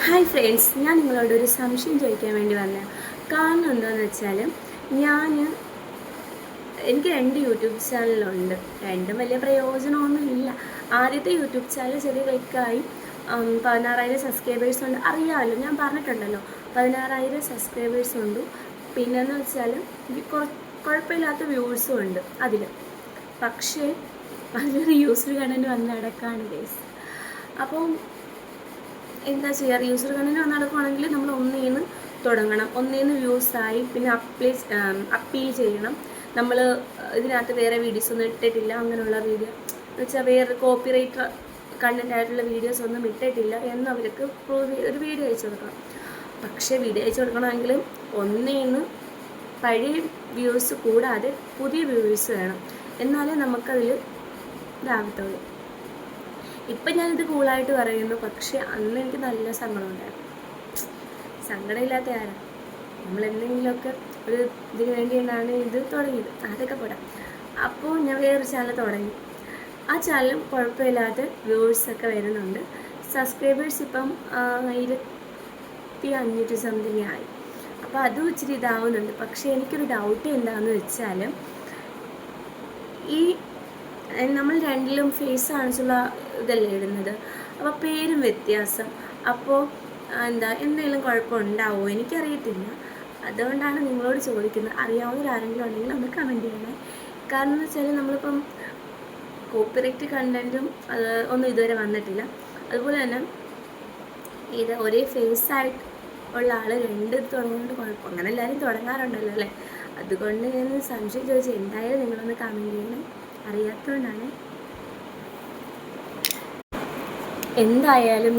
Hi friends, ഞാൻ നിങ്ങളോട് ഒരു സംശയം ചോദിക്കാൻ വേണ്ടി വന്നത്. കാരണം എന്താണെന്ന് വെച്ചാൽ എനിക്ക് 2 യൂട്യൂബ് ചാനലുണ്ട്. രണ്ടും വലിയ പ്രയോജനമൊന്നുമില്ല. ആദ്യത്തെ യൂട്യൂബ് ചാനൽ ചെറിയ ക്ലിക്കായി 16,000 സബ്സ്ക്രൈബേഴ്സ് ഉണ്ട്. അറിയാമല്ലോ, ഞാൻ പറഞ്ഞിട്ടുണ്ടല്ലോ, 16,000 സബ്സ്ക്രൈബേഴ്സ് ഉണ്ട്. പിന്നെയെന്ന് വെച്ചാൽ കുഴപ്പമില്ലാത്ത വ്യൂസും ഉണ്ട് അതിൽ. പക്ഷേ അതിലൊരു യൂസർ കണ്ടന്റ് വന്ന് നടക്കാണ് ഗൈസ്. അപ്പം എന്താ ചെയ്യുക? യൂസർ കണ്ടന്റ് വന്ന് നടക്കുകയാണെങ്കിൽ നമ്മൾ ഒന്നേന്ന് തുടങ്ങണം. ഒന്നേന്ന് വ്യൂസായി പിന്നെ അപ്പീൽ ചെയ്യണം. നമ്മൾ ഇതിനകത്ത് വേറെ വീഡിയോസ് ഒന്നും ഇട്ടിട്ടില്ല, അങ്ങനെയുള്ള വീഡിയോ എന്ന് വെച്ചാൽ വേറെ കോപ്പിറൈറ്റ് കണ്ടന്റ് ആയിട്ടുള്ള വീഡിയോസ് ഒന്നും ഇട്ടിട്ടില്ല എന്ന് അവർക്ക് പ്രൂവ് ഒരു വീഡിയോ അയച്ചു കൊടുക്കണം. പക്ഷേ വീഡിയോ അയച്ചു കൊടുക്കണമെങ്കിൽ ഒന്നേന്ന് പഴയ വ്യൂസ് കൂടാതെ പുതിയ വ്യൂസ് വേണം, എന്നാലേ നമുക്കതിൽ ഇതാകത്തുള്ളൂ. ഇപ്പം ഞാനിത് കൂളായിട്ട് പറയുന്നു, പക്ഷേ അന്ന് എനിക്ക് നല്ല സങ്കടം ഉണ്ടായിരുന്നു. സങ്കടമില്ലാത്ത ആരാ? നമ്മൾ എന്തെങ്കിലുമൊക്കെ ഒരു ഇതിന് വേണ്ടിയാണ് ഇത് തുടങ്ങിയത്, അതൊക്കെ പോരാ. അപ്പോൾ ഞാൻ വേറൊരു ചാനൽ തുടങ്ങി. ആ ചാനലും കുഴപ്പമില്ലാതെ വ്യൂവേഴ്സൊക്കെ വരുന്നുണ്ട്. സബ്സ്ക്രൈബേഴ്സ് ഇപ്പം 1500 സംതിങ് ആയി. അപ്പോൾ അതും ഇച്ചിരി ഇതാവുന്നുണ്ട്. പക്ഷേ എനിക്കൊരു ഡൗട്ട് എന്താണെന്ന് വെച്ചാൽ, ഈ നമ്മൾ രണ്ടിലും ഫേസ് കാണിച്ചുള്ള ഇതല്ലേ ഇടുന്നത്, അപ്പോൾ പേരും വ്യത്യാസം. അപ്പോൾ എന്തെങ്കിലും കുഴപ്പമുണ്ടാവുമോ എനിക്കറിയത്തില്ല. അതുകൊണ്ടാണ് നിങ്ങളോട് ചോദിക്കുന്നത്. അറിയാവുന്നവരാരെങ്കിലും ഉണ്ടെങ്കിൽ ഒന്ന് കമൻറ്റ് ചെയ്യണേ. കാരണം എന്ന് വെച്ചാൽ നമ്മളിപ്പം കോപ്പിറൈറ്റ് കണ്ടൻറ്റും ഒന്നും ഇതുവരെ വന്നിട്ടില്ല. അതുപോലെ തന്നെ ഇത് ഒരേ ഫേസായിട്ട് ഉള്ള ആൾ രണ്ട് തുടങ്ങുന്നത് കുഴപ്പം. അങ്ങനെ എല്ലാവരും തുടങ്ങാറുണ്ടല്ലോ അല്ലേ? അതുകൊണ്ട് ഞാൻ സംശയം ചോദിച്ചാൽ എന്തായാലും നിങ്ങളൊന്ന് കമൻറ്റ് ചെയ്യണേ. അറിയാത്തതുകൊണ്ടാണ്. എന്തായാലും